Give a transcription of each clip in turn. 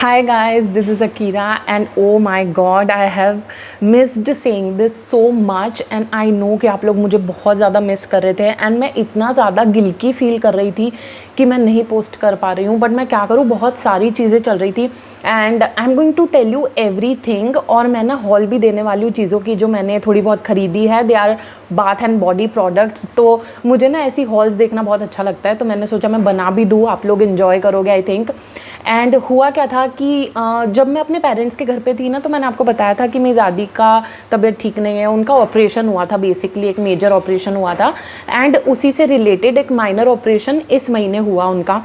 Hi guys, this is Akira and oh my god, I have missed saying this so much and I know कि आप लोग मुझे बहुत ज़्यादा miss कर रहे थे एंड मैं इतना ज़्यादा गिल्टी फील कर रही थी कि मैं नहीं पोस्ट कर पा रही हूँ, बट मैं क्या करूँ, बहुत सारी चीज़ें चल रही थी and I am going to tell you everything. और मैं ना हॉल भी देने वाली हूँ चीज़ों की जो मैंने थोड़ी बहुत ख़रीदी है। They are bath and body products, तो मुझे ना ऐसी हॉल्स देखना बहुत अच्छा लगता है, तो मैंने सोचा मैं बना भी दूँ, आप लोग इन्जॉय करोगे आई थिंक। एंड हुआ क्या था कि जब मैं अपने पेरेंट्स के घर पे थी ना, तो मैंने आपको बताया था कि मेरी दादी का तबीयत ठीक नहीं है, उनका ऑपरेशन हुआ था, बेसिकली एक मेजर ऑपरेशन हुआ था एंड उसी से रिलेटेड एक माइनर ऑपरेशन इस महीने हुआ उनका।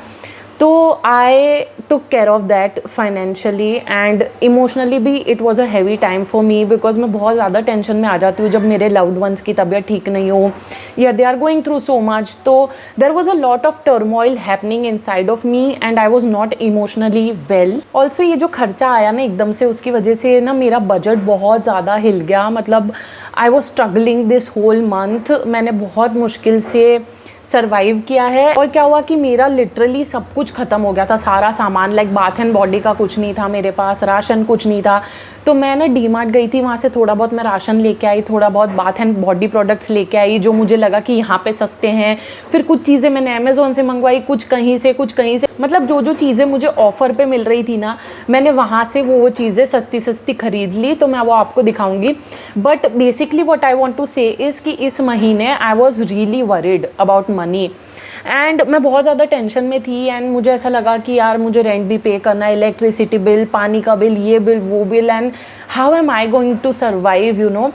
तो I took care of that financially and emotionally भी it was a heavy time for me, because मैं बहुत ज़्यादा टेंशन में आ जाती हूँ जब मेरे लव्ड वंस की तबीयत ठीक नहीं हो या they are going through so much. तो there was a lot of turmoil happening inside of me and I was not emotionally well. Also ये जो खर्चा आया ना एकदम से, उसकी वजह से ना मेरा बजट बहुत ज़्यादा हिल गया। मतलब I was struggling this whole month, मैंने बहुत मुश्किल से सर्वाइव किया है। और क्या हुआ कि मेरा लिटरली सब कुछ ख़त्म हो गया था, सारा सामान, लाइक बाथ एंड बॉडी का कुछ नहीं था मेरे पास, राशन कुछ नहीं था। तो मैं ना डीमार्ट गई थी, वहाँ से थोड़ा बहुत मैं राशन लेके आई, थोड़ा बहुत बाथ एंड बॉडी प्रोडक्ट्स लेके आई जो मुझे लगा कि यहाँ पे सस्ते हैं। फिर कुछ चीज़ें मैंने अमेज़ोन से मंगवाई, कुछ कहीं से कुछ कहीं से, मतलब जो जो चीज़ें मुझे ऑफ़र पे मिल रही थी ना, मैंने वहाँ से वो चीज़ें सस्ती सस्ती ख़रीद ली। तो मैं वो आपको दिखाऊंगी, but basically what I want to say is कि इस महीने I was really worried about money and मैं बहुत ज़्यादा टेंशन में थी एंड मुझे ऐसा लगा कि यार मुझे रेंट भी पे करना है, इलेक्ट्रिसिटी बिल, पानी का बिल, ये बिल वो bill, and how am I going to survive you know.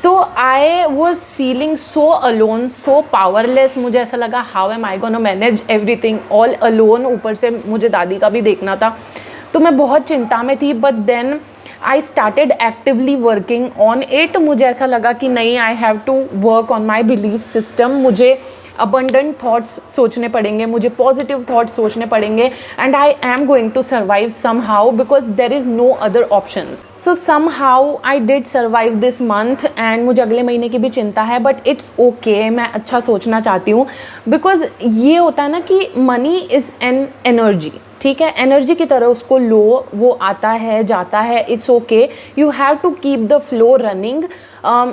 तो I was feeling so alone, so powerless. मुझे ऐसा लगा how am I gonna manage everything all alone, ऊपर से मुझे दादी का भी देखना था, तो मैं बहुत चिंता में थी। But then I started actively working on it. मुझे ऐसा लगा कि नहीं, I have to work on my belief system, मुझे अबंडेंट थॉट्स सोचने पड़ेंगे, मुझे पॉजिटिव थॉट्स सोचने पड़ेंगे and I am going to survive somehow because there is no other option. So somehow I did survive this month and मुझे अगले महीने की भी चिंता है, बट इट्स ओके, मैं अच्छा सोचना चाहती हूँ। बिकॉज ये होता है ना कि मनी इज़ एन एनर्जी, ठीक है, एनर्जी की तरह उसको लो, वो आता है जाता है, it's okay, you have to keep the flow running.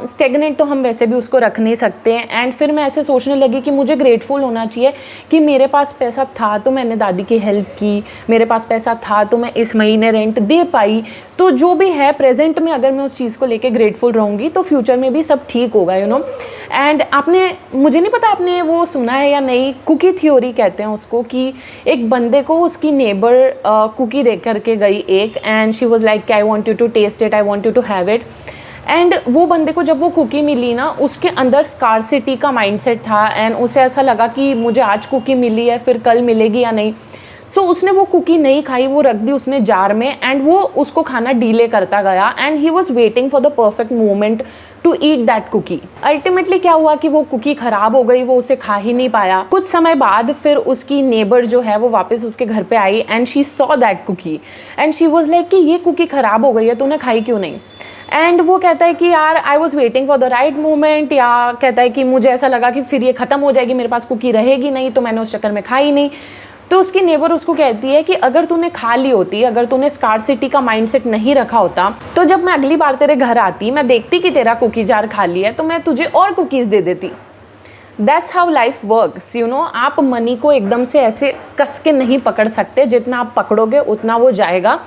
Stagnate तो हम वैसे भी उसको रख नहीं सकते। एंड फिर मैं ऐसे सोचने लगी कि मुझे ग्रेटफुल होना चाहिए कि मेरे पास पैसा था तो मैंने दादी की हेल्प की, मेरे पास पैसा था तो मैं इस महीने रेंट दे पाई। तो जो भी है प्रेजेंट में, अगर मैं उस चीज़ को लेके ग्रेटफुल रहूँगी तो फ्यूचर में भी सब ठीक होगा यू नो। एंड आपने, मुझे नहीं पता आपने वो सुना है या नहीं, कुकी थ्योरी कहते हैं उसको, कि एक बंदे को उसकी नेबर कुकी दे करके गई एक, and she was like I want you to taste it, I want you to have it. And वो बंदे को जब वो कुकी मिली ना, उसके अंदर स्कार्सिटी का माइंडसेट था एंड उसे ऐसा लगा कि मुझे आज कुकी मिली है, फिर कल मिलेगी या नहीं। सो उसने वो कुकी नहीं खाई, वो रख दी उसने जार में एंड वो उसको खाना डीले करता गया and he was waiting for the perfect moment to eat that cookie. Ultimately क्या हुआ कि वो कुकी खराब हो गई, वो उसे खा ही नहीं पाया। कुछ समय बाद फिर उसकी नेबर जो है वो वापस उसके घर पे आई and she saw that cookie and she was like कि ये कुकी खराब हो गई है, तूने खाई क्यों नहीं। एंड वो कहता है कि यार I was waiting for the right moment, या कहता है कि मुझे ऐसा लगा कि फिर ये ख़त्म हो जाएगी, मेरे पास कुकी रहेगी नहीं, तो मैंने उस चक्कर में खाई नहीं। तो उसकी नेबर उसको कहती है कि अगर तूने खा ली होती, अगर तूने स्कार्सिटी का माइंडसेट नहीं रखा होता, तो जब मैं अगली बार तेरे घर आती, मैं देखती कि तेरा कुकी जार खाली है, तो मैं तुझे और कुकीज़ दे देती। That's how life works you know. आप मनी को एकदम से ऐसे कस के नहीं पकड़ सकते, जितना आप पकड़ोगे उतना वो जाएगा।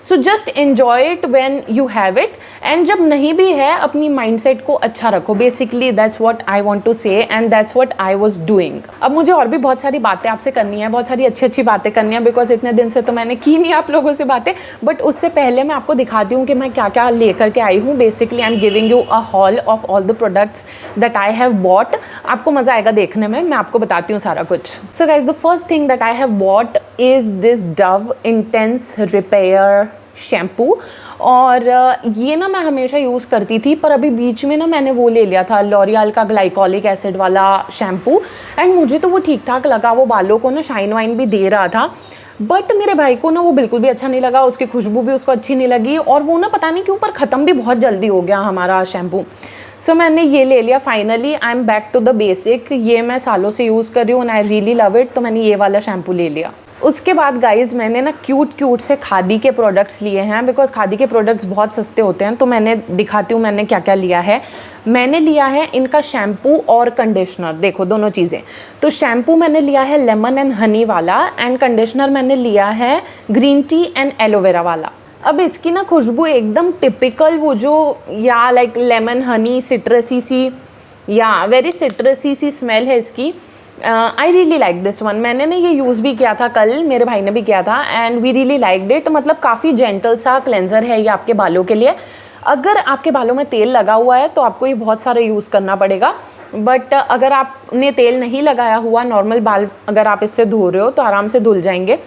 So just enjoy it when you have it, and जब नहीं भी है अपनी माइंडसेट को अच्छा रखो। Basically that's what I want to say and that's what I was doing. अब मुझे और भी बहुत सारी बातें आपसे करनी है, बहुत सारी अच्छी अच्छी बातें करनी है, बिकॉज इतने दिन से तो मैंने की नहीं आप लोगों से बातें। बट उससे पहले मैं आपको दिखाती हूँ कि मैं क्या क्या लेकर के आई हूँ। Basically I am giving you a hall of all the products that I have bought. आपको मज़ा आएगा देखने में, मैं आपको बताती हूँ सारा कुछ। So guys, the first thing that I have bought is this Dove intense repair shampoo. और ये ना मैं हमेशा यूज़ करती थी, पर अभी बीच में ना मैंने वो ले लिया था लॉरियल का ग्लाइकोलिक एसिड वाला शैम्पू, एंड मुझे तो वो ठीक ठाक लगा, वो बालों को ना शाइन वाइन भी दे रहा था। बट मेरे भाई को ना वो बिल्कुल भी अच्छा नहीं लगा, उसकी खुशबू भी उसको अच्छी नहीं लगी, और वो ना पता नहीं क्यों पर ख़त्म भी बहुत जल्दी हो गया हमारा शैम्पू। सो मैंने ये ले लिया finally. I am back to the basic. ये मैं सालों से यूज़ कर रही हूँ and I really love it, तो मैंने ये वाला शैम्पू ले लिया। उसके बाद गाइज़ मैंने ना क्यूट से खादी के प्रोडक्ट्स लिए हैं, बिकॉज खादी के प्रोडक्ट्स बहुत सस्ते होते हैं। तो मैंने दिखाती हूँ मैंने क्या क्या लिया है। मैंने लिया है इनका शैम्पू और कंडीशनर, देखो दोनों चीज़ें। तो शैम्पू मैंने लिया है लेमन एंड हनी वाला, एंड कंडीशनर मैंने लिया है ग्रीन टी एंड एलोवेरा वाला। अब इसकी ना खुशबू एकदम टिपिकल वो जो या लाइक लेमन हनी सिट्रसी सी या वेरी सिट्रसी सी स्मेल है इसकी। I really like this one. मैंने ना ये यूज़ भी किया था कल, मेरे भाई ने भी किया था, and we really liked it. मतलब काफ़ी जेंटल सा क्लेंजर है ये आपके बालों के लिए। अगर आपके बालों में तेल लगा हुआ है तो आपको ये बहुत सारा यूज़ करना पड़ेगा, बट अगर आपने तेल नहीं लगाया हुआ, नॉर्मल बाल अगर आप इससे धो रहे हो तो आराम से धुल जाएंगे।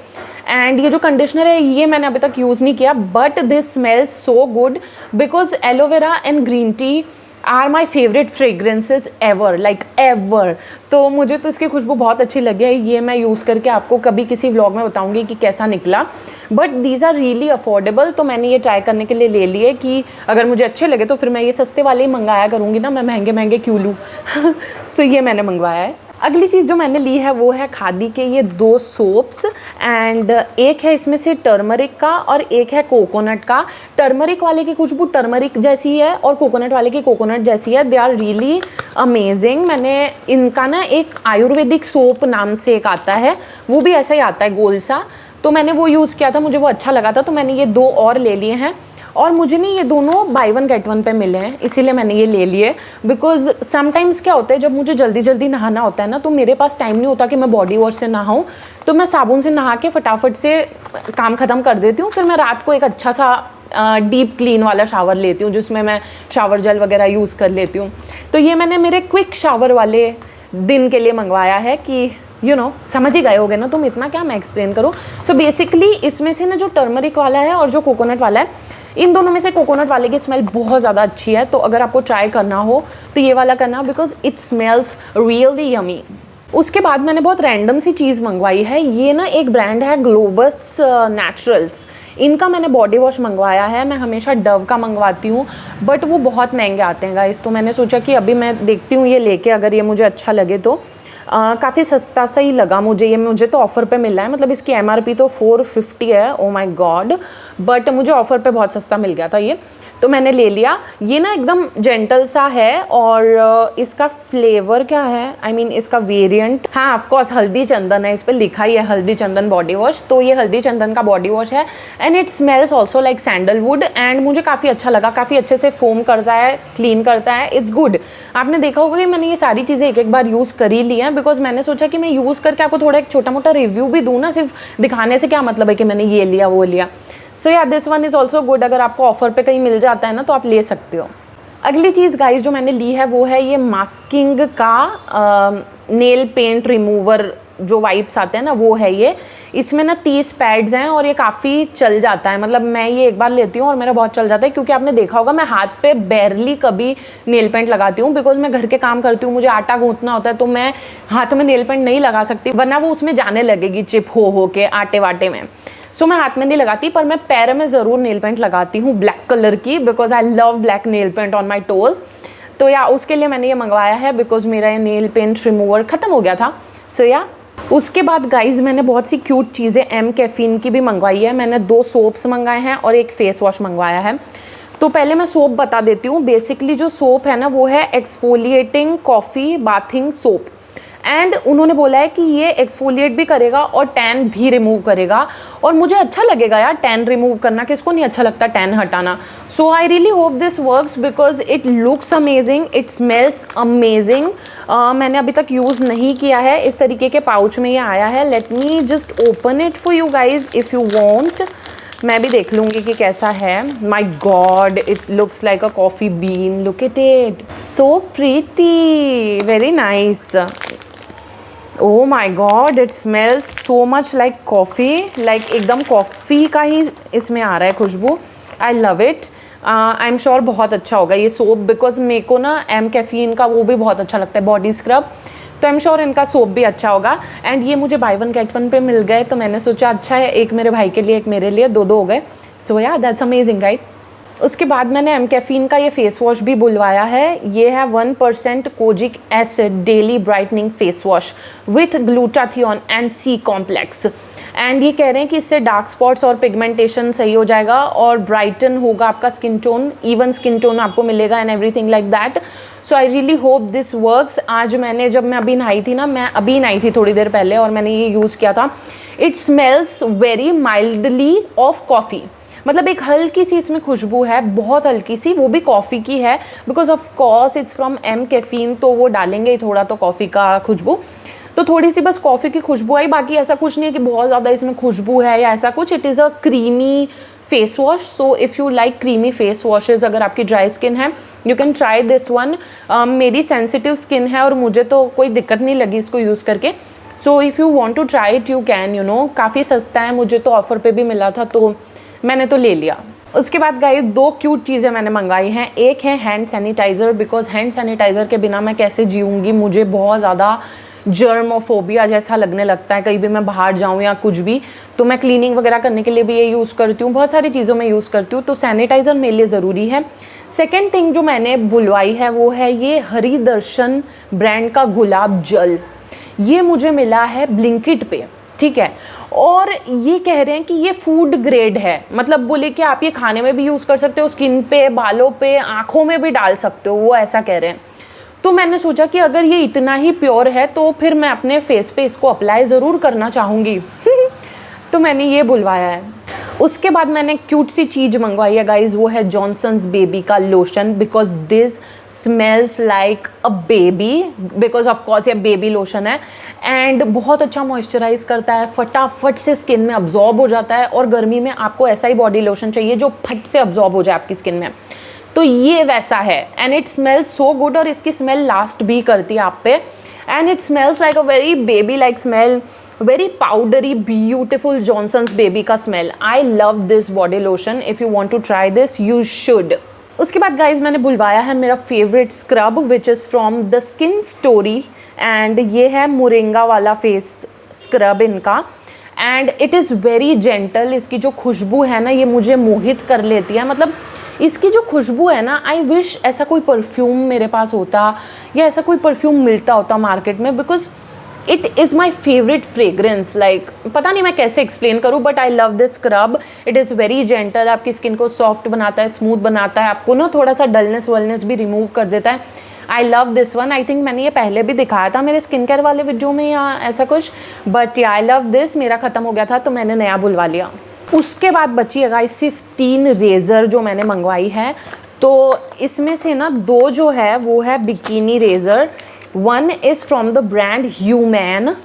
एंड ये जो कंडीशनर है ये मैंने अभी तक यूज़ नहीं किया, but this smells so good because aloe vera and green tea are my favourite fragrances ever, like ever. तो मुझे तो इसकी खुशबू बहुत अच्छी लगी है। ये मैं यूज़ करके आपको कभी किसी व्लॉग में बताऊंगी कि कैसा निकला, but these are really affordable. तो मैंने ये ट्राई करने के लिए ले लिए कि अगर मुझे अच्छे लगे तो फिर मैं ये सस्ते वाले ही मंगाया करूँगी ना, मैं महंगे महंगे क्यों लूँ। सो ये मैंने मंगवाया है। अगली चीज़ जो मैंने ली है वो है खादी के ये 2 सोप्स, एंड एक है इसमें से टर्मरिक का और एक है कोकोनट का। टर्मरिक वाले की खुशबू टर्मरिक जैसी है और कोकोनट वाले की कोकोनट जैसी है। They are really amazing. मैंने इनका ना एक आयुर्वेदिक सोप नाम से एक आता है, वो भी ऐसा ही आता है गोल सा, तो मैंने वो यूज़ किया था, मुझे वो अच्छा लगा था, तो मैंने ये 2 और ले लिए हैं। और मुझे नहीं ये दोनों बाय वन गेट वन पे मिले हैं, इसीलिए मैंने ये ले लिए। बिकॉज समटाइम्स क्या होता है, जब मुझे जल्दी जल्दी नहाना होता है ना, तो मेरे पास टाइम नहीं होता कि मैं बॉडी वॉश से नहाऊं, तो मैं साबुन से नहा के फटाफट से काम ख़त्म कर देती हूँ। फिर मैं रात को एक अच्छा सा डीप क्लीन वाला शावर लेती हूँ, जिसमें मैं शावर जेल वगैरह यूज़ कर लेती हूँ। तो ये मैंने मेरे क्विक शावर वाले दिन के लिए मंगवाया है कि समझ ही गए होगे ना तुम, इतना क्या मैं एक्सप्लेन करूँ। सो बेसिकली इसमें से ना जो टर्मरिक वाला है और जो कोकोनट वाला है, इन दोनों में से कोकोनट वाले की स्मेल बहुत ज़्यादा अच्छी है। तो अगर आपको ट्राई करना हो तो ये वाला करना, because it smells really yummy. उसके बाद मैंने बहुत रैंडम सी चीज़ मंगवाई है। ये ना एक ब्रांड है ग्लोबस नेचुरल्स, इनका मैंने बॉडी वॉश मंगवाया है। मैं हमेशा डव का मंगवाती हूँ, बट वो बहुत महंगे आते हैं गाइस, तो मैंने सोचा कि अभी मैं देखती हूँ ये लेके, अगर ये मुझे अच्छा लगे तो। काफ़ी सस्ता सा ही लगा मुझे ये, मुझे तो ऑफ़र पे मिला है। मतलब इसकी MRP तो 450 है, ओ माय गॉड, बट मुझे ऑफ़र पे बहुत सस्ता मिल गया था ये, तो मैंने ले लिया। ये ना एकदम जेंटल सा है, और इसका फ्लेवर क्या है, आई मीन इसका वेरिएंट, हाँ ऑफकोर्स हल्दी चंदन है, इस पर लिखा ही है हल्दी चंदन बॉडी वॉश। तो ये हल्दी चंदन का बॉडी वॉश है, and it smells also like sandalwood, and मुझे काफ़ी अच्छा लगा। काफ़ी अच्छे से फोम करता है, क्लीन करता है, इट्स गुड। आपने देखा होगा कि मैंने ये सारी चीज़ें एक बार यूज़ कर ही ली हैं, बिकॉज मैंने सोचा कि मैं यूज़ करके आपको थोड़ा एक छोटा मोटा रिव्यू भी दूँ ना, सिर्फ दिखाने से क्या मतलब है कि मैंने ये लिया वो लिया। सो या this one is also good. अगर आपको ऑफर पे कहीं मिल जाता है ना तो आप ले सकते हो। अगली चीज़ गाइस जो मैंने ली है वो है ये मास्किंग का नेल पेंट रिमूवर, जो वाइप्स आते हैं ना, वो है ये। इसमें ना 30 पैड्स हैं और ये काफ़ी चल जाता है। मतलब मैं ये एक बार लेती हूँ और मेरा बहुत चल जाता है, क्योंकि आपने देखा होगा मैं हाथ पे बैरली कभी नेल पेंट लगाती हूँ, बिकॉज मैं घर के काम करती हूँ, मुझे आटा गूंथना होता है, तो मैं हाथ में नेल पेंट नहीं लगा सकती, वरना वो उसमें जाने लगेगी चिप हो के आटे वाटे में। सो मैं हाथ में नहीं लगाती, पर मैं पैर में ज़रूर नेल पेंट लगाती हूँ ब्लैक कलर की, because I love black nail paint on my toes. तो या उसके लिए मैंने ये मंगवाया है, बिकॉज मेरा ये नेल पेंट रिमूवर ख़त्म हो गया था। सो या उसके बाद गाइज़ मैंने बहुत सी क्यूट चीज़ें एम कैफ़ीन की भी मंगवाई है। मैंने 2 सोप्स मंगाए हैं और एक फेस वॉश मंगवाया है। तो पहले मैं सोप बता देती हूँ। बेसिकली जो सोप है ना वो है exfoliating coffee bathing soap, and उन्होंने बोला है कि ये एक्सफोलिएट भी करेगा और टैन भी रिमूव करेगा, और मुझे अच्छा लगेगा यार टैन रिमूव करना, किसको नहीं अच्छा लगता टैन हटाना। So I really hope this works, because it looks amazing, it smells amazing. मैंने अभी तक यूज़ नहीं किया है। इस तरीके के पाउच में ये आया है। Let me just open it for you guys if you want. मैं भी देख लूँगी कि कैसा है। My God, it looks like a coffee bean, look at it, so pretty, very nice. Oh my God, it smells so much like coffee, like एकदम coffee का ही इसमें आ रहा है खुशबू। I love it. I am sure बहुत अच्छा होगा ये सोप, बिकॉज मेरे को ना एम कैफ़ीन का वो भी बहुत अच्छा लगता है बॉडी स्क्रब, तो आई एम श्योर इनका सोप भी अच्छा होगा। एंड ये मुझे बाय वन गेट वन पे मिल गए, तो मैंने सोचा अच्छा है, एक मेरे भाई के लिए एक मेरे लिए, 2 हो गए। सो या दैट्स अमेजिंग राइट। उसके बाद मैंने एम कैफीन का ये फेस वॉश भी बुलवाया है। ये है 1% kojic acid daily brightening face wash with glutathione and C complex. And ये कह रहे हैं कि इससे डार्क स्पॉट्स और पिगमेंटेशन सही हो जाएगा और ब्राइटन होगा आपका skin tone, even skin tone आपको मिलेगा and everything like that. So I really hope this works. आज मैंने जब मैं अभी नहाई थी ना, मैं अभी नहाई थी थोड़ी देर पहले और मैंने ये यूज़ किया था। It smells very mildly of coffee, मतलब एक हल्की सी इसमें खुशबू है, बहुत हल्की सी, वो भी कॉफ़ी की है because of course it's from M caffeine, तो वो डालेंगे ही थोड़ा तो कॉफ़ी का खुशबू, तो थोड़ी सी बस कॉफ़ी की खुशबू आई। बाकी ऐसा कुछ नहीं है कि बहुत ज़्यादा इसमें खुशबू है या ऐसा कुछ। It is a creamy face wash, so if you like creamy face washes, अगर आपकी ड्राई स्किन है you can try this one. मेरी सेंसिटिव स्किन है और मुझे तो कोई दिक्कत नहीं लगी इसको यूज़ करके। So if you want to try it you can, you know, काफ़ी सस्ता है, मुझे तो ऑफ़र पे भी मिला था तो मैंने तो ले लिया। उसके बाद गाइस 2 क्यूट चीज़ें मैंने मंगाई हैं। एक है hand sanitizer, because hand sanitizer के बिना मैं कैसे जीऊँगी, मुझे बहुत ज़्यादा जर्मोफोबिया जैसा लगने लगता है। कहीं भी मैं बाहर जाऊँ या कुछ भी, तो मैं क्लीनिंग वगैरह करने के लिए भी ये यूज़ करती हूँ, बहुत सारी चीज़ों में यूज़ करती हूँ, तो सैनिटाइज़र मेरे लिए ज़रूरी है। सेकेंड थिंग जो मैंने बुलवाई है वो है ये हरी दर्शन ब्रांड का गुलाब जल। ये मुझे मिला है ब्लिंकिट पे, ठीक है, और ये कह रहे हैं कि ये फूड ग्रेड है, मतलब बोले कि आप ये खाने में भी यूज़ कर सकते हो, स्किन पे, बालों पे, आँखों में भी डाल सकते हो, वो ऐसा कह रहे हैं। तो मैंने सोचा कि अगर ये इतना ही प्योर है तो फिर मैं अपने फेस पे इसको अप्लाई ज़रूर करना चाहूँगी तो मैंने ये बुलवाया है। उसके बाद मैंने क्यूट सी चीज़ मंगवाई है गाइज, वो है जॉनसन्स बेबी का lotion, because this smells like a baby, because of course ये बेबी लोशन है एंड बहुत अच्छा मॉइस्चराइज करता है, फटाफट से स्किन में अब्जॉर्ब हो जाता है, और गर्मी में आपको ऐसा ही बॉडी लोशन चाहिए जो फट से अब्जॉर्ब हो जाए आपकी स्किन में, तो ये वैसा है। And it smells so good, और इसकी स्मेल लास्ट भी करती है आप पे, and it smells like a very baby like smell, very powdery beautiful Johnson's baby का smell. I love this body lotion, if you want to try this you should. उसके बाद गाइज मैंने बुलवाया है मेरा favourite scrub which is from the Skin Story, and ये है moringa वाला फेस स्क्रब इनका, and it is very gentle. इसकी जो खुशबू है ना, ये मुझे मोहित कर लेती है, मतलब इसकी जो खुशबू है ना, आई विश ऐसा कोई परफ्यूम मेरे पास होता या ऐसा कोई परफ्यूम मिलता होता मार्केट में, because it is my favourite fragrance. Like पता नहीं मैं कैसे एक्सप्लेन करूँ, but I love this scrub. It is very gentle, आपकी स्किन को सॉफ्ट बनाता है, स्मूथ बनाता है, आपको ना थोड़ा सा डलनेस वलनेस भी रिमूव कर देता है। आई love this one. I think मैंने ये पहले भी दिखाया था मेरे स्किन केयर वाले वीडियो में या ऐसा कुछ, बट आई लव दिस। मेरा ख़त्म हो गया था तो मैंने नया बुलवा लिया। उसके बाद बची है गाइस सिर्फ 3 रेज़र जो मैंने मंगवाई है, तो इसमें से ना 2 जो है वो है bikini razor. One is from the brand Human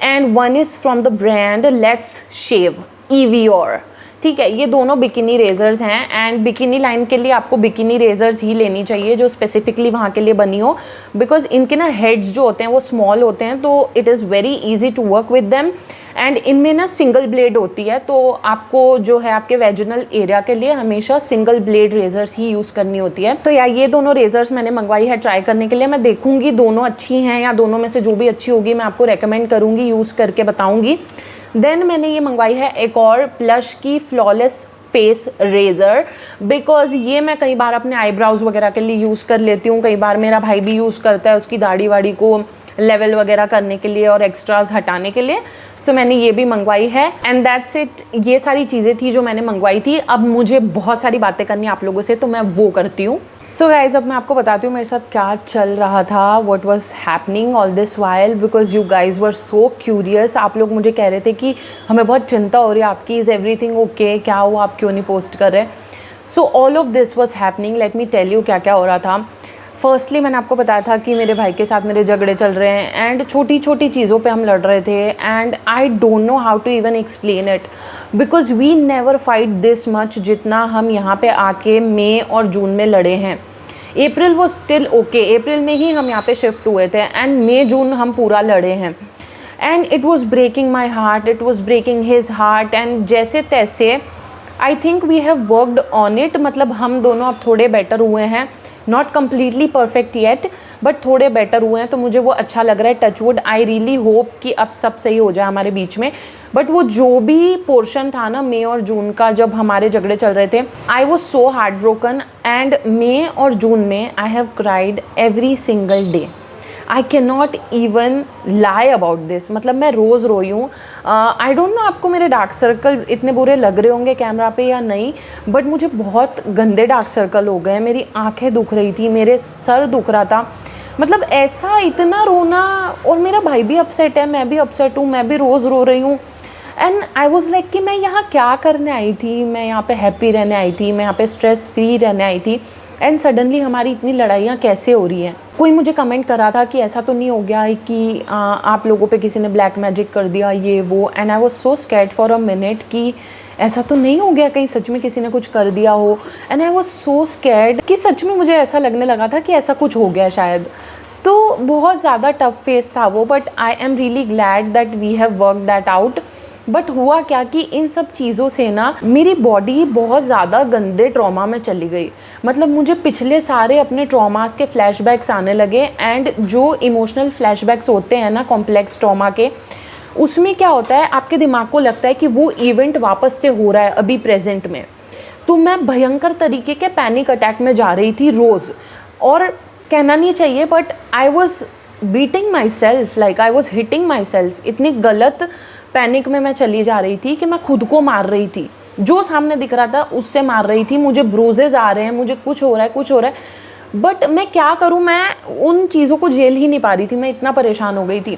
and one is from the brand Let's Shave EVOR, ठीक है। ये दोनों बिकिनी रेजर्स हैं, एंड बिकिनी लाइन के लिए आपको बिकिनी रेजर्स ही लेनी चाहिए जो स्पेसिफिकली वहाँ के लिए बनी हो, बिकॉज इनके ना हेड्स जो होते हैं वो स्मॉल होते हैं, तो it is very easy to work with them. And इनमें ना सिंगल ब्लेड होती है, तो आपको जो है आपके वेजिनल एरिया के लिए हमेशा सिंगल ब्लेड रेजर्स ही यूज़ करनी होती है। तो यार ये दोनों रेजर्स मैंने मंगवाई है ट्राई करने के लिए। मैं देखूँगी दोनों अच्छी हैं या दोनों में से जो भी अच्छी होगी मैं आपको रेकमेंड करूँगी, यूज़ करके बताऊँगी। देन मैंने ये मंगवाई है एक और प्लश की फ्लॉलेस फेस रेज़र, बिकॉज़ ये मैं कई बार अपने आईब्राउज़ वगैरह के लिए यूज़ कर लेती हूँ, कई बार मेरा भाई भी यूज़ करता है उसकी दाढ़ी वाड़ी को लेवल वगैरह करने के लिए और एक्स्ट्राज हटाने के लिए। सो मैंने ये भी मंगवाई है, एंड दैट्स इट। ये सारी चीज़ें थी जो मैंने मंगवाई थी। अब मुझे बहुत सारी बातें करनी आप लोगों से, तो मैं वो करती हूँ। सो गाइज अब मैं आपको बताती हूँ मेरे साथ क्या चल रहा था, what was happening all this while, because you guys were so curious. आप लोग मुझे कह रहे थे कि हमें बहुत चिंता हो रही है आपकी, इज़ एवरीथिंग ओके, क्या हुआ, आप क्यों नहीं पोस्ट कर रहे। So all of this was happening. Let me tell you क्या क्या हो रहा था। फर्स्टली मैंने आपको बताया था कि मेरे भाई के साथ मेरे झगड़े चल रहे हैं, एंड छोटी छोटी चीज़ों पे हम लड़ रहे थे, and I don't know how to even explain it, because we never fight this much जितना हम यहाँ पे आके मई और जून में लड़े हैं। अप्रैल वो स्टिल ओके, अप्रैल में ही हम यहाँ पे शिफ्ट हुए थे, एंड मई जून हम पूरा लड़े हैं, and it was breaking my heart, it was breaking his heart, and जैसे तैसे I think we have worked on it. मतलब हम दोनों अब थोड़े बेटर हुए हैं, not completely perfect yet, but थोड़े बेटर हुए हैं, तो मुझे वो अच्छा लग रहा है। Touch wood, I really hope कि अब सब सही हो जाए हमारे बीच में। बट वो जो भी पोर्शन था ना मई और जून का, जब हमारे झगड़े चल रहे थे, I was so heartbroken. And मई और जून में I have cried every single day. I can not even lie about this, मतलब मैं रोज़ रोई हूँ। आई डोंट नो आपको मेरे डार्क सर्कल इतने बुरे लग रहे होंगे कैमरा पे या नहीं, बट मुझे बहुत गंदे डार्क सर्कल हो गए हैं। मेरी आंखें दुख रही थी, मेरे सर दुख रहा था, मतलब ऐसा इतना रोना। और मेरा भाई भी अपसेट है, मैं भी अपसेट हूँ, मैं भी रोज़ रो रही हूँ। एंड आई वॉज लाइक कि मैं यहाँ क्या करने आई थी, मैं यहाँ पे हैप्पी रहने आई थी, मैं यहाँ पे स्ट्रेस फ्री रहने आई थी, एंड सडनली हमारी इतनी लड़ाइयाँ कैसे हो रही हैं। कोई मुझे कमेंट करा था कि ऐसा तो नहीं हो गया है कि आप लोगों पे किसी ने ब्लैक मैजिक कर दिया ये वो, and I was so scared for a minute कि ऐसा तो नहीं हो गया, कहीं सच में किसी ने कुछ कर दिया हो। And I was so scared कि सच में मुझे ऐसा लगने लगा था कि ऐसा कुछ हो गया शायद। तो बहुत ज़्यादा टफ फेस था वो, but I am really glad that we have work that out. But हुआ क्या कि इन सब चीज़ों से ना मेरी बॉडी बहुत ज़्यादा गंदे ट्रॉमा में चली गई। मतलब मुझे पिछले सारे अपने ट्रॉमास के फ्लैशबैक्स आने लगे। एंड जो इमोशनल फ्लैशबैक्स होते हैं ना कॉम्प्लेक्स ट्रॉमा के, उसमें क्या होता है, आपके दिमाग को लगता है कि वो इवेंट वापस से हो रहा है अभी प्रेजेंट में। तो मैं भयंकर तरीके के पैनिक अटैक में जा रही थी रोज़, और कहना नहीं चाहिए but I was beating myself, like I was hitting myself. इतनी गलत पैनिक में मैं चली जा रही थी कि मैं खुद को मार रही थी, जो सामने दिख रहा था उससे मार रही थी। मुझे ब्रूजेज आ रहे हैं, मुझे कुछ हो रहा है, कुछ हो रहा है, बट मैं क्या करूं, मैं उन चीज़ों को झेल ही नहीं पा रही थी। मैं इतना परेशान हो गई थी।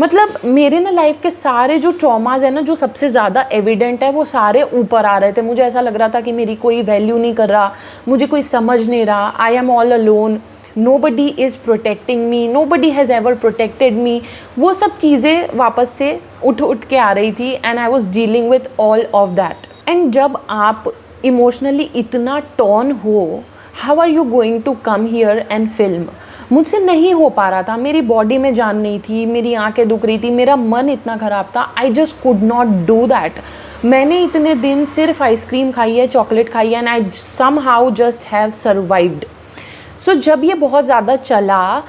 मतलब मेरे ना लाइफ के सारे जो ट्रॉमाज है ना, जो सबसे ज़्यादा एविडेंट है, वो सारे ऊपर आ रहे थे। मुझे ऐसा लग रहा था कि मेरी कोई वैल्यू नहीं कर रहा, मुझे कोई समझ नहीं रहा, I am all alone, nobody is protecting me, nobody has ever protected me। वो सब चीज़ें वापस से उठ के आ रही थी, and I was dealing with all of that। and जब आप इमोशनली इतना टॉर्न हो, how are you going to come here and film? मुझसे नहीं हो पा रहा था, मेरी बॉडी में जान नहीं थी, मेरी आंखें दुख रही थी, मेरा मन इतना ख़राब था, I just could not do that. मैंने इतने दिन सिर्फ आइसक्रीम खाई है, चॉकलेट खाई है, and I somehow just have survived। सो जब ये बहुत ज़्यादा चला,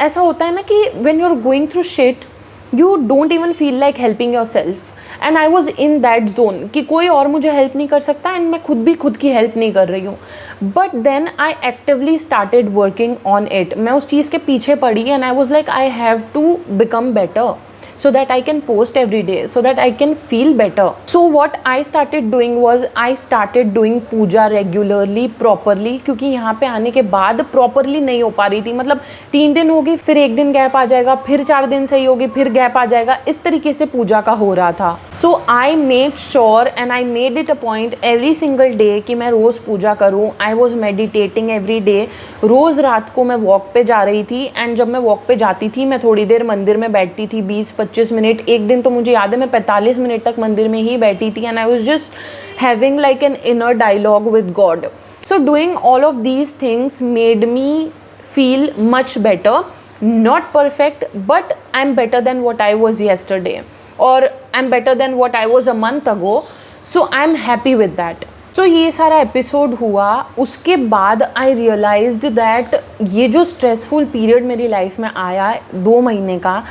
ऐसा होता है ना कि when you're going through shit, you don't even feel like helping yourself। and I was in that zone कि कोई और मुझे हेल्प नहीं कर सकता, एंड मैं खुद भी खुद की हेल्प नहीं कर रही हूँ। But then I actively started working on it. मैं उस चीज़ के पीछे पड़ी, and I was like I have to become better so that I can post every day, so that I can feel better। So what I started doing was I started doing puja regularly, properly, क्योंकि यहाँ पे आने के बाद properly नहीं हो पा रही थी। मतलब 3 दिन होगी, फिर 1 दिन गैप आ जाएगा, फिर 4 दिन सही होगी, फिर गैप आ जाएगा, इस तरीके से पूजा का हो रहा था। So I made sure and I made it a point every single day कि मैं रोज़ पूजा करूँ। I was meditating every day। रोज़ रात को मैं वॉक पे जा रही थी, एंड जब मैं वॉक पे जाती थी, मैं थोड़ी देर मंदिर में बैठती थी, 20-25 मिनट। एक दिन तो मुझे याद है मैं 45 मिनट तक मंदिर में ही बैठी थी, and I was just having like an inner dialogue with God. So doing all of these things made me feel much better. Not perfect, but I am better than what I was yesterday, और I am better than what I was a month ago. So I am happy with that. So ये सारा episode हुआ, उसके बाद आई realised that ये जो stressful period मेरी life में आया 2 महीने का,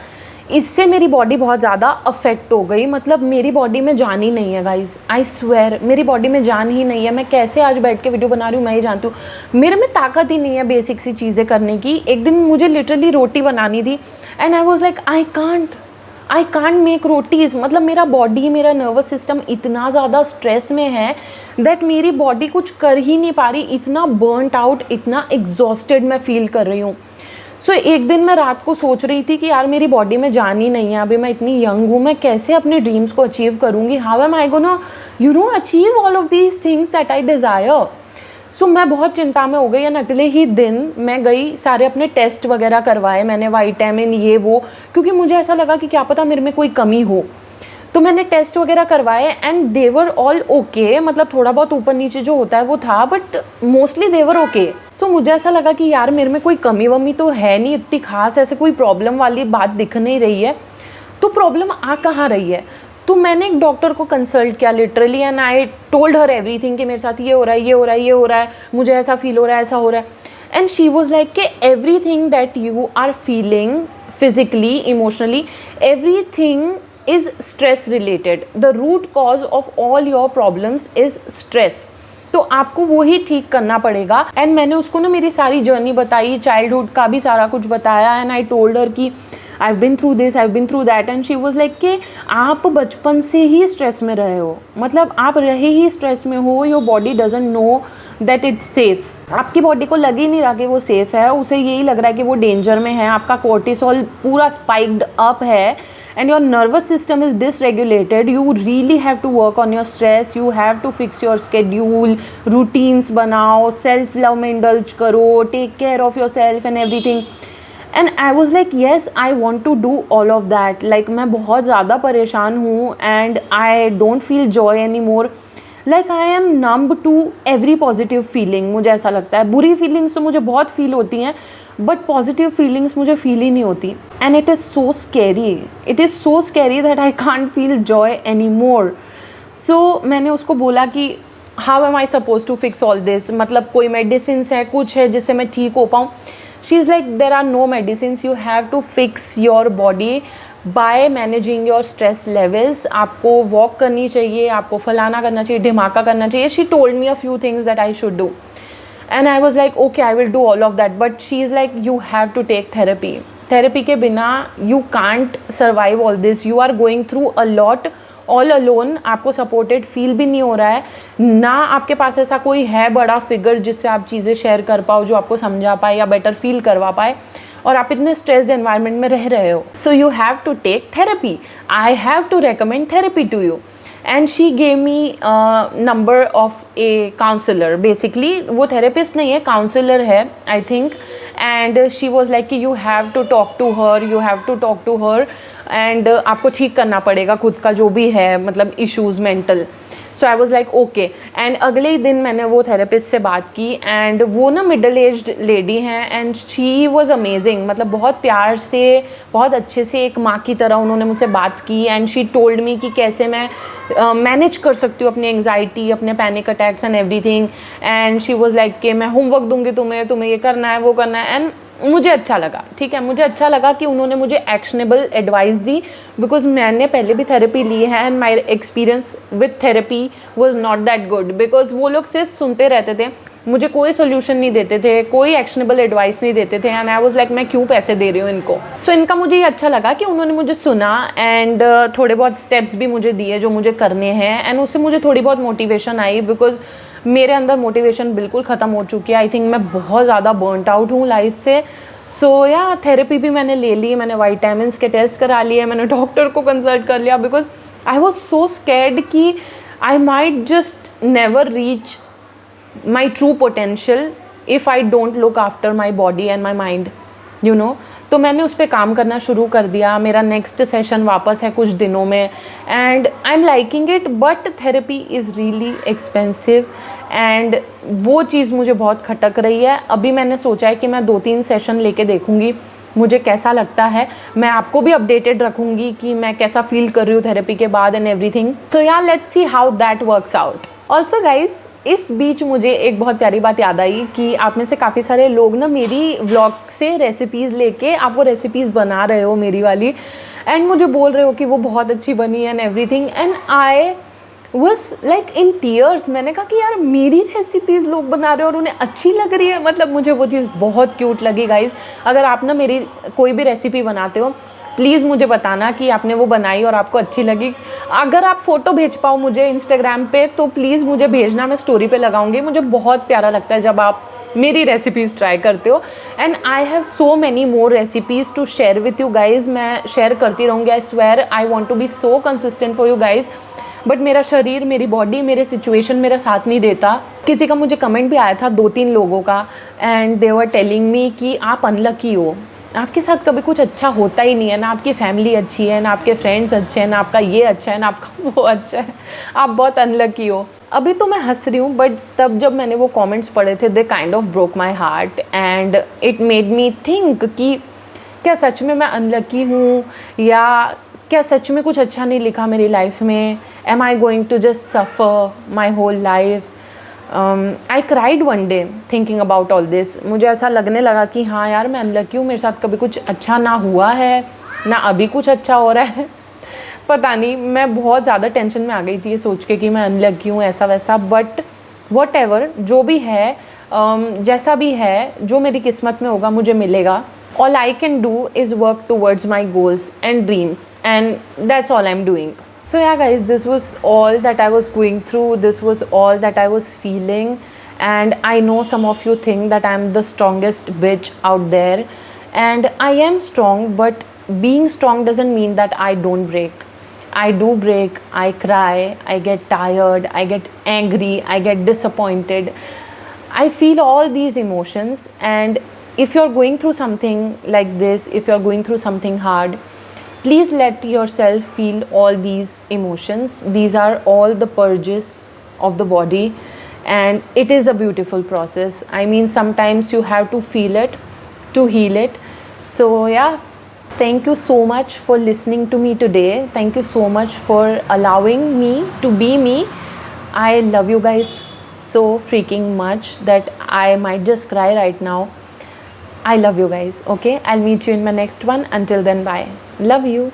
इससे मेरी बॉडी बहुत ज़्यादा अफेक्ट हो गई। मतलब मेरी बॉडी में जान ही नहीं है गाइज, आई स्वेयर मेरी बॉडी में जान ही नहीं है। मैं कैसे आज बैठ के वीडियो बना रही हूँ मैं ही जानती हूँ। मेरे में ताकत ही नहीं है बेसिक सी चीज़ें करने की। एक दिन मुझे लिटरली रोटी बनानी थी, and I was like I can't make rotis. मतलब मेरा बॉडी, मेरा नर्वस सिस्टम इतना ज़्यादा स्ट्रेस में है दैट मेरी बॉडी कुछ कर ही नहीं पा रही। इतना बर्नड आउट, इतना एग्जॉस्टेड मैं फील कर रही हूँ। सो एक दिन मैं रात को सोच रही थी कि यार मेरी बॉडी में जान ही नहीं है, अभी मैं इतनी यंग हूँ, मैं कैसे अपने ड्रीम्स को अचीव करूँगी, how am I gonna achieve all of these things that I desire. So मैं बहुत चिंता में हो गई, एंड अगले ही दिन मैं गई, सारे अपने टेस्ट वगैरह करवाए मैंने, विटामिन ये वो, क्योंकि मुझे ऐसा लगा कि क्या पता मेरे में कोई कमी हो। तो मैंने टेस्ट वगैरह करवाए, and they were all okay. मतलब थोड़ा बहुत ऊपर नीचे जो होता है वो था, but mostly they were okay. So मुझे ऐसा लगा कि यार मेरे में कोई कमी वमी तो है नहीं इतनी खास, ऐसे कोई प्रॉब्लम वाली बात दिख नहीं रही है। तो प्रॉब्लम आ कहाँ रही है? तो मैंने एक डॉक्टर को कंसल्ट किया literally, and I told her everything कि मेरे साथ ये हो रहा है, ये हो रहा है, ये हो रहा है, मुझे ऐसा फील हो रहा है, ऐसा हो रहा है। एंड शी वॉज लाइक कि everything that you are feeling physically, emotionally, everything is stress related. The root cause of all your problems is stress. तो आपको वो ही ठीक करना पड़ेगा. एंड मैंने उसको ना मेरी सारी जर्नी बताई, चाइल्डहुड का भी सारा कुछ बताया. एंड आई टोल्ड हर कि I've been through this, I've been through that. And she was like कि आप बचपन से ही स्ट्रेस में रहे हो, मतलब आप रहे ही स्ट्रेस में हो. Your body doesn't know that it's safe. आपकी बॉडी को लग ही नहीं रहा कि वो सेफ़ है, उसे यही लग रहा है कि वो डेंजर में है. आपका कोर्टिसोल पूरा स्पाइक्ड अप है and your nervous system is dysregulated. You really have to work on your stress. You have to fix your schedule, routines बनाओ, self love में indulge करो, take care of yourself and everything. And I was like yes, I want to do all of that. Like मैं बहुत ज़्यादा परेशान हूँ and I don't feel joy anymore. Like I am numb to every positive feeling. मुझे ऐसा लगता है. बुरी feelings तो मुझे बहुत feel होती हैं, but positive feelings मुझे feel ही नहीं होती. And it is so scary. It is so scary that I can't feel joy anymore. So मैंने उसको बोला कि how am I supposed to fix all this? मतलब कोई medicines है, कुछ है जिससे मैं ठीक हो पाऊँ. She is like there are no medicines. You have to fix your body by managing your stress levels. आपको walk करनी चाहिए, आपको फलाना करना चाहिए, ढिमाका करना चाहिए. She told me a few things that I should do. And I was like okay, I will do all of that. But she is like you have to take therapy. Therapy के बिना you can't survive all this. You are going through a lot all alone. आपको supported feel भी नहीं हो रहा है ना, आपके पास ऐसा कोई है बड़ा फिगर जिससे आप चीज़ें शेयर कर पाओ, जो आपको समझा पाए या बेटर फील करवा पाए, और आप इतने स्ट्रेस्ड एनवायरनमेंट में रह रहे हो. So you have to take therapy. I have to recommend therapy to you. And she gave me number of a counsellor. Basically वो थेरेपिस्ट नहीं है, काउंसलर है I think. And she was like कि you have to talk to her, you have to talk to her. And आपको ठीक करना पड़ेगा खुद का जो भी है, मतलब issues mental. So I was like okay. And अगले ही दिन मैंने वो थेरेपिस्ट से बात की. एंड वो ना मिडल एज्ड लेडी हैं एंड शी वॉज अमेजिंग. मतलब बहुत प्यार से, बहुत अच्छे से, एक माँ की तरह उन्होंने मुझसे बात की. एंड शी टोल्ड मी कि कैसे मैं मैनेज कर सकती हूँ अपनी एंग्जाइटी, अपने panic attacks and everything. And she was like कि मैं होमवर्क दूंगी तुम्हें, तुम्हें ये करना है, वो करना है. एंड मुझे अच्छा लगा, ठीक है, मुझे अच्छा लगा कि उन्होंने मुझे एक्शनेबल एडवाइस दी. बिकॉज मैंने पहले भी थेरेपी ली है and my experience with therapy was not that good. Because वो लोग सिर्फ सुनते रहते थे, मुझे कोई सोल्यूशन नहीं देते थे, कोई एक्शनेबल एडवाइस नहीं देते थे. एंड आई वॉज लाइक मैं क्यों पैसे दे रही हूँ इनको. सो इनका मुझे ये अच्छा लगा कि उन्होंने मुझे सुना एंड थोड़े बहुत स्टेप्स भी मुझे दिए जो मुझे करने हैं. एंड उससे मुझे थोड़ी बहुत मोटिवेशन आई. बिकॉज मेरे अंदर मोटिवेशन बिल्कुल ख़त्म हो चुकी है. आई थिंक मैं बहुत ज़्यादा बर्नट आउट हूँ लाइफ से. सो या थेरेपी भी मैंने ले ली, मैंने विटामिन्स के टेस्ट करा लिए, मैंने डॉक्टर को कंसल्ट कर लिया. Because I was so scared कि I might just never reach my true potential if I don't look after my body and my mind, you know. तो मैंने उस पर काम करना शुरू कर दिया. मेरा नेक्स्ट सेशन वापस है कुछ दिनों में and I am liking it. But therapy is really expensive and वो चीज़ मुझे बहुत खटक रही है. अभी मैंने सोचा है कि मैं 2-3 सेशन लेके देखूँगी मुझे कैसा लगता है. मैं आपको भी अपडेटेड रखूँगी कि मैं कैसा फील कर रही हूँ थेरेपी के बाद and everything. So yeah let's see how that works out. Also guys, इस बीच मुझे एक बहुत प्यारी बात याद आई कि आप में से काफ़ी सारे लोग ना मेरी व्लॉग से रेसिपीज़ लेके आप वो रेसिपीज़ बना रहे हो मेरी वाली, एंड मुझे बोल रहे हो कि वो बहुत अच्छी बनी and everything. And I was like in tears. मैंने कहा कि यार मेरी रेसिपीज़ लोग बना रहे हो और उन्हें अच्छी लग रही है. मतलब मुझे वो चीज़ बहुत क्यूट लगी. गाइज़, अगर आप ना मेरी कोई भी रेसिपी बनाते हो प्लीज़ मुझे बताना कि आपने वो बनाई और आपको अच्छी लगी. अगर आप फ़ोटो भेज पाओ मुझे इंस्टाग्राम पे तो प्लीज़ मुझे भेजना, मैं स्टोरी पे लगाऊंगी. मुझे बहुत प्यारा लगता है जब आप मेरी रेसिपीज़ ट्राई करते हो. And I have so many more recipes to share with you guys. मैं शेयर करती रहूँगी. I swear I want to be so consistent for you guys. But मेरा शरीर, मेरी बॉडी, मेरे सिचुएशन मेरा साथ नहीं देता. किसी का मुझे कमेंट भी आया था 2-3 लोगों का and they were telling me कि आप अनलकी हो, आपके साथ कभी कुछ अच्छा होता ही नहीं है. ना आपकी फैमिली अच्छी है, ना आपके फ्रेंड्स अच्छे हैं, ना आपका ये अच्छा है, ना आपका वो अच्छा है. आप बहुत अनलकी हो. अभी तो मैं हंस रही हूँ बट तब जब मैंने वो कमेंट्स पढ़े थे they kind of broke my heart and it made me think कि क्या सच में मैं अनलकी हूँ या क्या सच में कुछ अच्छा नहीं लिखा मेरी लाइफ में. Am I going to just suffer my whole life. I cried one day thinking about all this. मुझे ऐसा लगने लगा कि हाँ यार मैं अनलकी हूँ, मेरे साथ कभी कुछ अच्छा ना हुआ है, ना अभी कुछ अच्छा हो रहा है. पता नहीं, मैं बहुत ज़्यादा टेंशन में आ गई थी ये सोच के कि मैं अनलकी हूँ ऐसा वैसा. बट वॉट एवर जो भी है, जैसा भी है, जो मेरी किस्मत में होगा मुझे मिलेगा. All I can do is work towards my goals and dreams, and that's all I'm doing. So yeah guys, this was all that I was going through, this was all that I was feeling, and I know some of you think that I'm the strongest bitch out there, and I am strong, but being strong doesn't mean that I don't break. I do break, I cry, I get tired, I get angry, I get disappointed. I feel all these emotions, and if you're going through something like this, if you're going through something hard, please let yourself feel all these emotions. These are all the purges of the body, and it is a beautiful process. I mean, sometimes you have to feel it to heal it. So yeah, thank you so much for listening to me today. Thank you so much for allowing me to be me. I love you guys so freaking much that I might just cry right now. I love you guys. Okay, I'll meet you in my next one. Until then, bye. Love you.